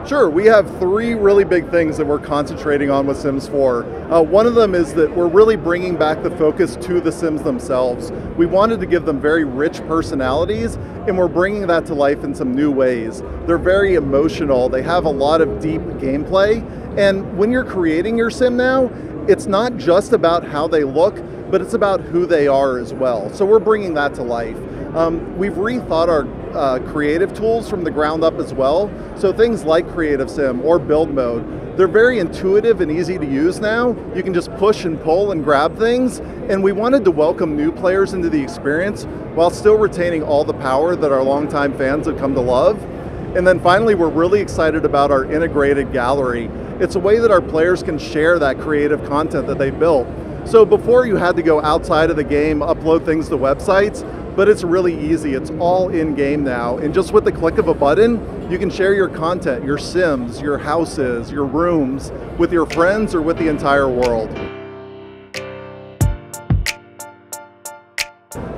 Sure, we have three really big things that we're concentrating on with Sims 4. One of them is that we're really bringing back the focus to the Sims themselves. We wanted to give them very rich personalities, and we're bringing that to life in some new ways. They're very emotional, they have a lot of deep gameplay, and when you're creating your Sim now, it's not just about how they look, but it's about who they are as well. So we're bringing that to life. We've rethought our creative tools from the ground up as well. So things like Creative Sim or Build Mode, they're very intuitive and easy to use now. You can just push and pull and grab things. And we wanted to welcome new players into the experience while still retaining all the power that our longtime fans have come to love. And then finally, we're really excited about our integrated gallery. It's a way that our players can share that creative content that they built. So before you had to go outside of the game, upload things to websites, but it's really easy. It's all in game now. And just with the click of a button, you can share your content, your Sims, your houses, your rooms with your friends or with the entire world.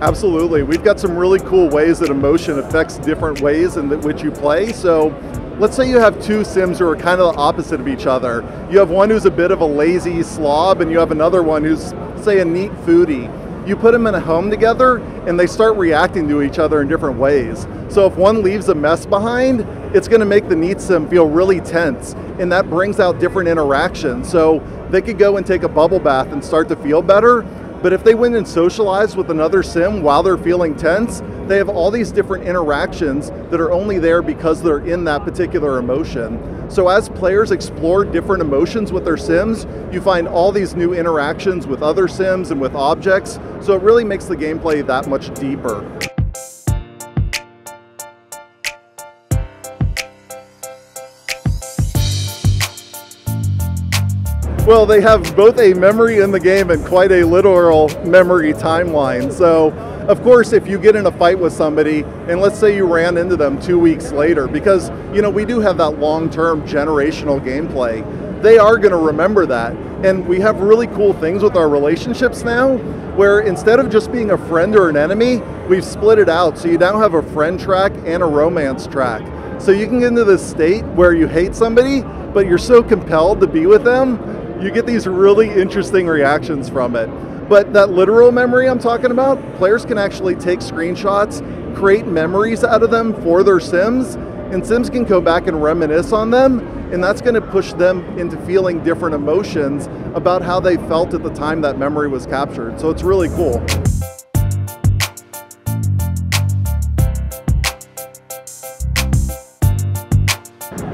Absolutely. We've got some really cool ways that emotion affects different ways in which you play. So let's say you have two Sims who are kind of the opposite of each other. You have one who's a bit of a lazy slob, and you have another one who's, say, a neat foodie. You put them in a home together, and they start reacting to each other in different ways. So if one leaves a mess behind, it's going to make the neat Sim feel really tense, and that brings out different interactions. So they could go and take a bubble bath and start to feel better, but if they went and socialized with another Sim while they're feeling tense, they have all these different interactions that are only there because they're in that particular emotion. So as players explore different emotions with their Sims, you find all these new interactions with other Sims and with objects, so it really makes the gameplay that much deeper. Well, they have both a memory in the game and quite a literal memory timeline. So, of course, if you get in a fight with somebody, and let's say you ran into them 2 weeks later, because, you know, we do have that long-term generational gameplay, they are going to remember that. And we have really cool things with our relationships now, where instead of just being a friend or an enemy, we've split it out. So you now have a friend track and a romance track. So you can get into this state where you hate somebody, but you're so compelled to be with them, you get these really interesting reactions from it. But that literal memory I'm talking about, players can actually take screenshots, create memories out of them for their Sims, and Sims can go back and reminisce on them, and that's going to push them into feeling different emotions about how they felt at the time that memory was captured. So it's really cool.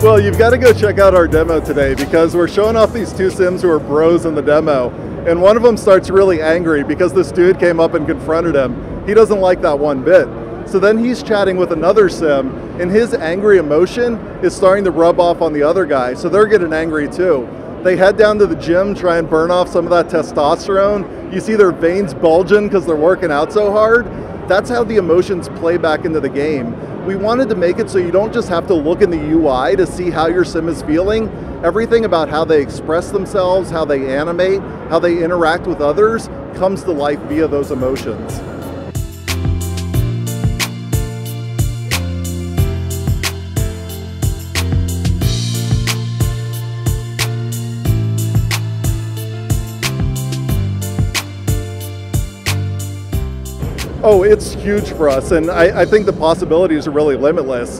Well, you've got to go check out our demo today because we're showing off these two Sims who are bros in the demo. And one of them starts really angry because this dude came up and confronted him. He doesn't like that one bit. So then he's chatting with another Sim, and his angry emotion is starting to rub off on the other guy. So they're getting angry too. They head down to the gym, try and burn off some of that testosterone. You see their veins bulging because they're working out so hard. That's how the emotions play back into the game. We wanted to make it so you don't just have to look in the UI to see how your Sim is feeling. Everything about how they express themselves, how they animate, how they interact with others comes to life via those emotions. Oh, it's huge for us, and I think the possibilities are really limitless.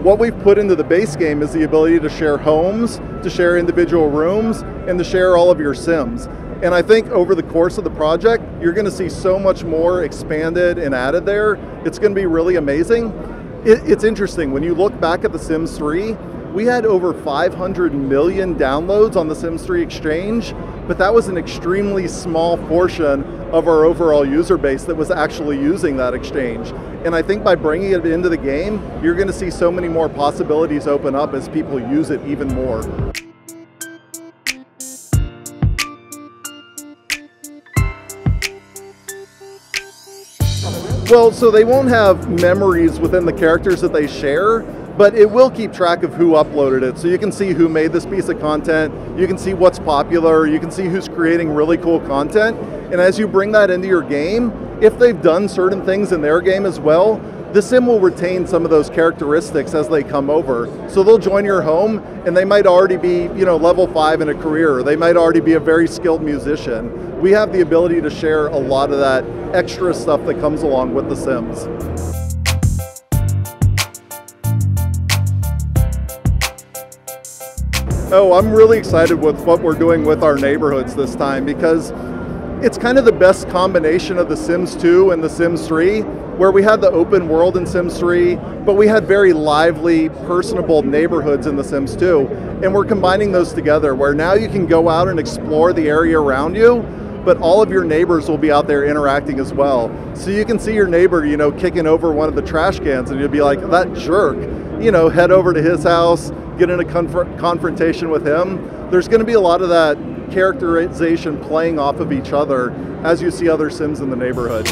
What we've put into the base game is the ability to share homes, to share individual rooms, and to share all of your Sims. And I think over the course of the project, you're going to see so much more expanded and added there. It's going to be really amazing. It's interesting, when you look back at The Sims 3, we had over 500 million downloads on the Sims 3 exchange, but that was an extremely small portion of our overall user base that was actually using that exchange. And I think by bringing it into the game, you're going to see so many more possibilities open up as people use it even more. Well, so they won't have memories within the characters that they share, but it will keep track of who uploaded it. So you can see who made this piece of content, you can see what's popular, you can see who's creating really cool content. And as you bring that into your game, if they've done certain things in their game as well, the sim will retain some of those characteristics as they come over. So they'll join your home and they might already be, level 5 in a career, or they might already be a very skilled musician. We have the ability to share a lot of that extra stuff that comes along with the Sims. Oh, I'm really excited with what we're doing with our neighborhoods this time, because it's kind of the best combination of the Sims 2 and the Sims 3, where we had the open world in Sims 3, but we had very lively, personable neighborhoods in the Sims 2. And we're combining those together, where now you can go out and explore the area around you, but all of your neighbors will be out there interacting as well. So you can see your neighbor, kicking over one of the trash cans, and you'll be like, that jerk, head over to his house, get in a confrontation with him. There's going to be a lot of that characterization playing off of each other as you see other Sims in the neighborhood.